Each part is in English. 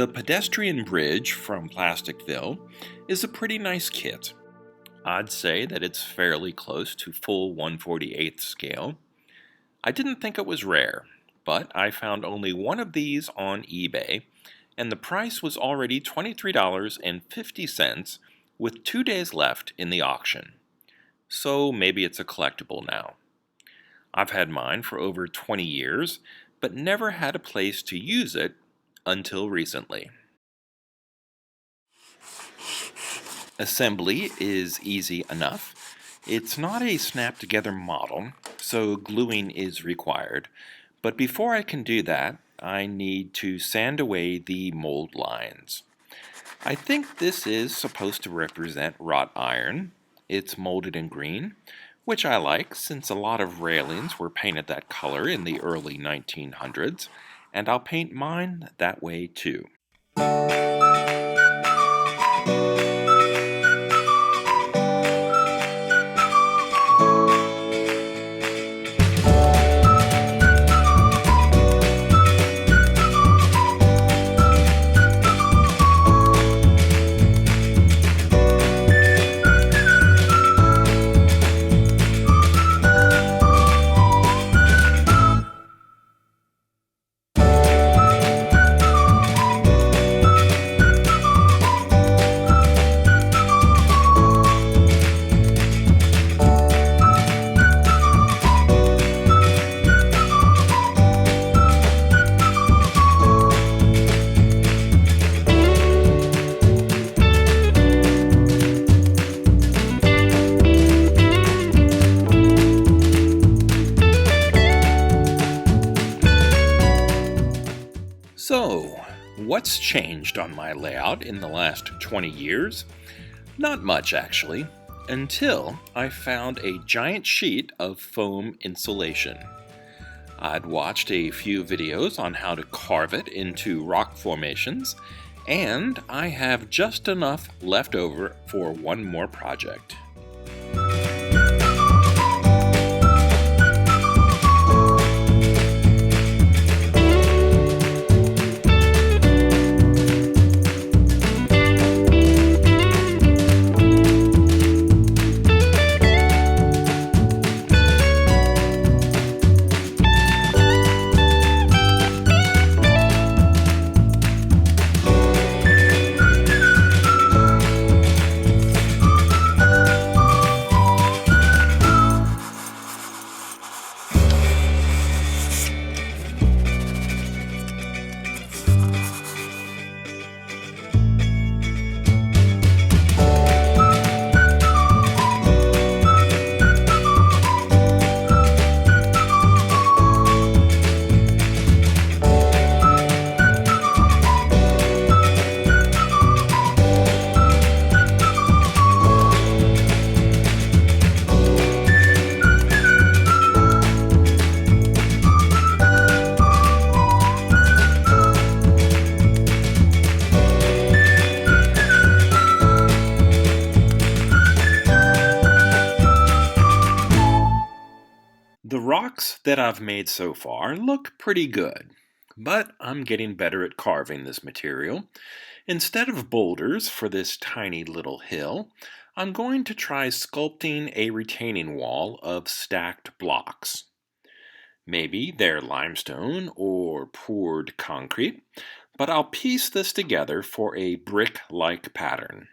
The Pedestrian Bridge from Plasticville is a pretty nice kit. I'd say that it's fairly close to full 1/48th scale. I didn't think it was rare, but I found only one of these on eBay, and the price was already $23.50 with 2 days left in the auction. So maybe it's a collectible now. I've had mine for over 20 years, but never had a place to use it until recently. Assembly is easy enough. It's not a snap-together model, so gluing is required. But before I can do that, I need to sand away the mold lines. I think this is supposed to represent wrought iron. It's molded in green, which I like since a lot of railings were painted that color in the early 1900s, and I'll paint mine that way too. So, what's changed on my layout in the last 20 years? Not much, actually, until I found a giant sheet of foam insulation. I'd watched a few videos on how to carve it into rock formations, and I have just enough left over for one more project. The rocks that I've made so far look pretty good, but I'm getting better at carving this material. Instead of boulders for this tiny little hill, I'm going to try sculpting a retaining wall of stacked blocks. Maybe they're limestone or poured concrete, but I'll piece this together for a brick-like pattern.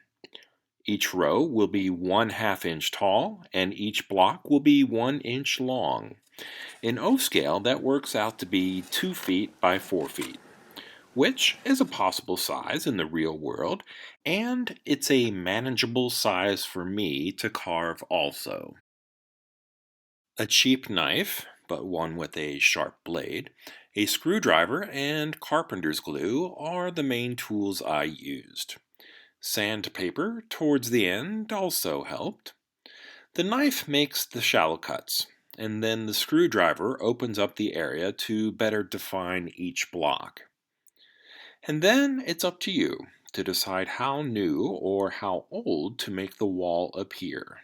Each row will be 1/2 inch tall, and each block will be 1 inch long. In O-scale, that works out to be 2 feet by 4 feet, which is a possible size in the real world, and it's a manageable size for me to carve also. A cheap knife, but one with a sharp blade, a screwdriver, and carpenter's glue are the main tools I used. Sandpaper towards the end also helped. The knife makes the shallow cuts, and then the screwdriver opens up the area to better define each block. And then it's up to you to decide how new or how old to make the wall appear.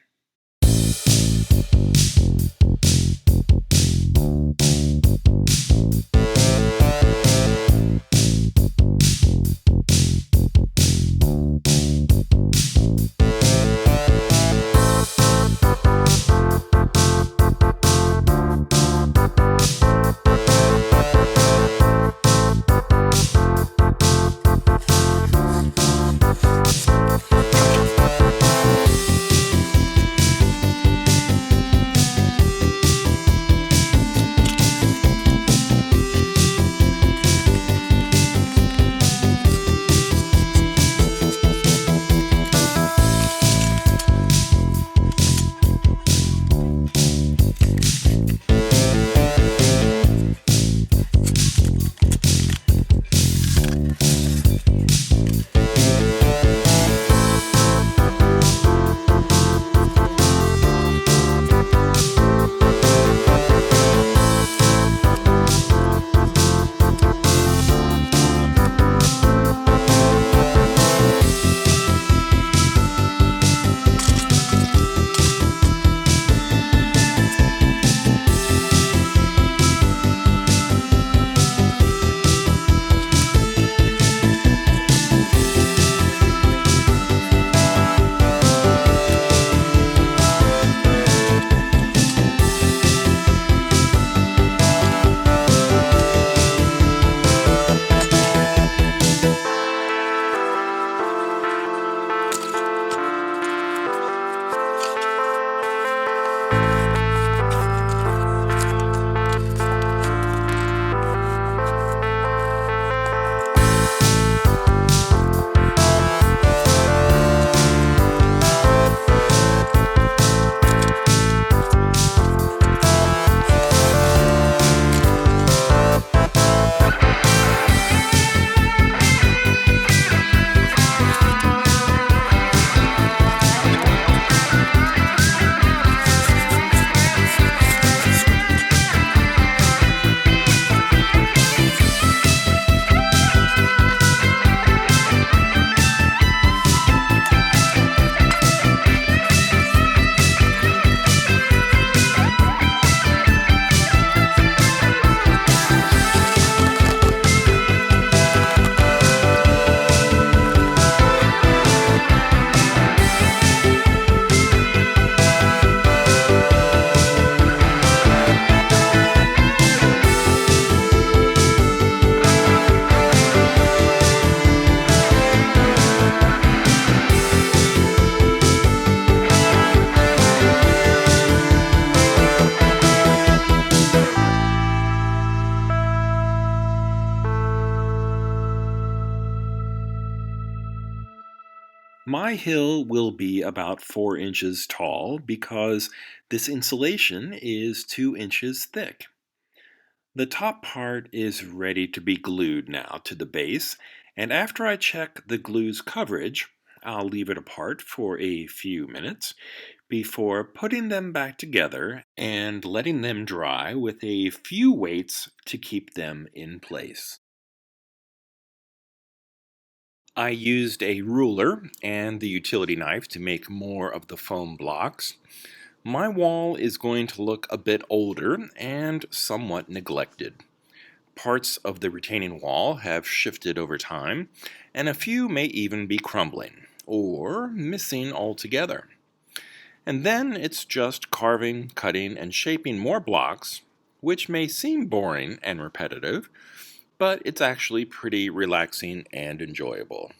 My hill will be about 4 inches tall because this insulation is 2 inches thick. The top part is ready to be glued now to the base, and after I check the glue's coverage, I'll leave it apart for a few minutes before putting them back together and letting them dry with a few weights to keep them in place. I used a ruler and the utility knife to make more of the foam blocks. My wall is going to look a bit older and somewhat neglected. Parts of the retaining wall have shifted over time, and a few may even be crumbling or missing altogether. And then it's just carving, cutting, and shaping more blocks, which may seem boring and repetitive, but it's actually pretty relaxing and enjoyable.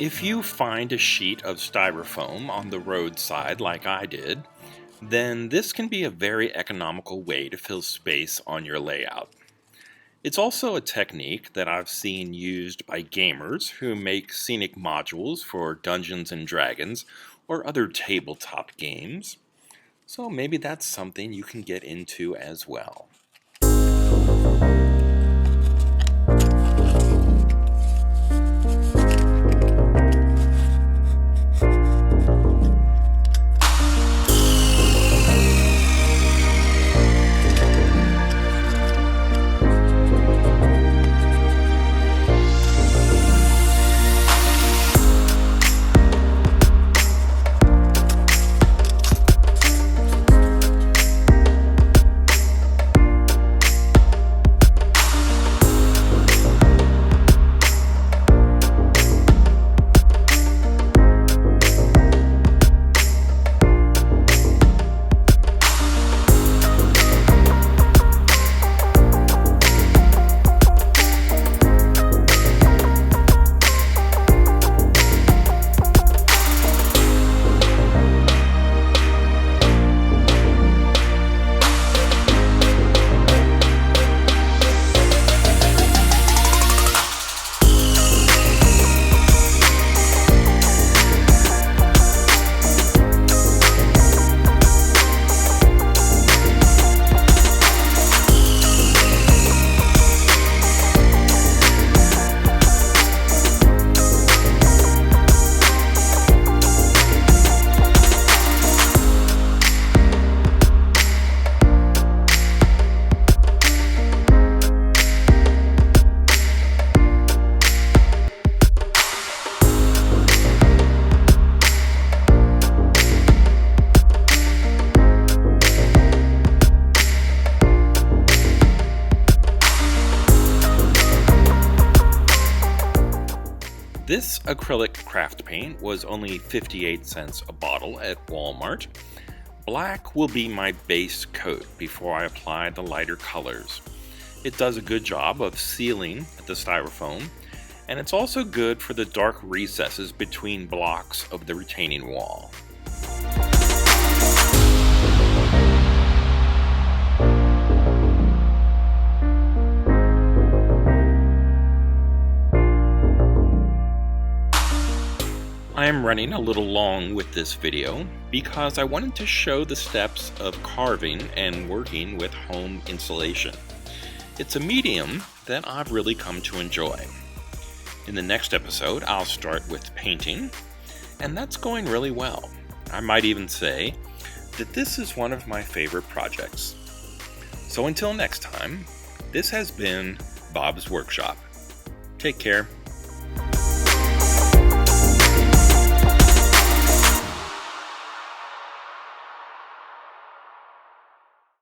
If you find a sheet of styrofoam on the roadside like I did, then this can be a very economical way to fill space on your layout. It's also a technique that I've seen used by gamers who make scenic modules for Dungeons and Dragons or other tabletop games. So maybe that's something you can get into as well. This acrylic craft paint was only 58 cents a bottle at Walmart. Black will be my base coat before I apply the lighter colors. It does a good job of sealing the styrofoam, and it's also good for the dark recesses between blocks of the retaining wall. I am running a little long with this video because I wanted to show the steps of carving and working with home insulation. It's a medium that I've really come to enjoy. In the next episode, I'll start with painting, and that's going really well. I might even say that this is one of my favorite projects. So until next time, this has been Bob's Workshop. Take care.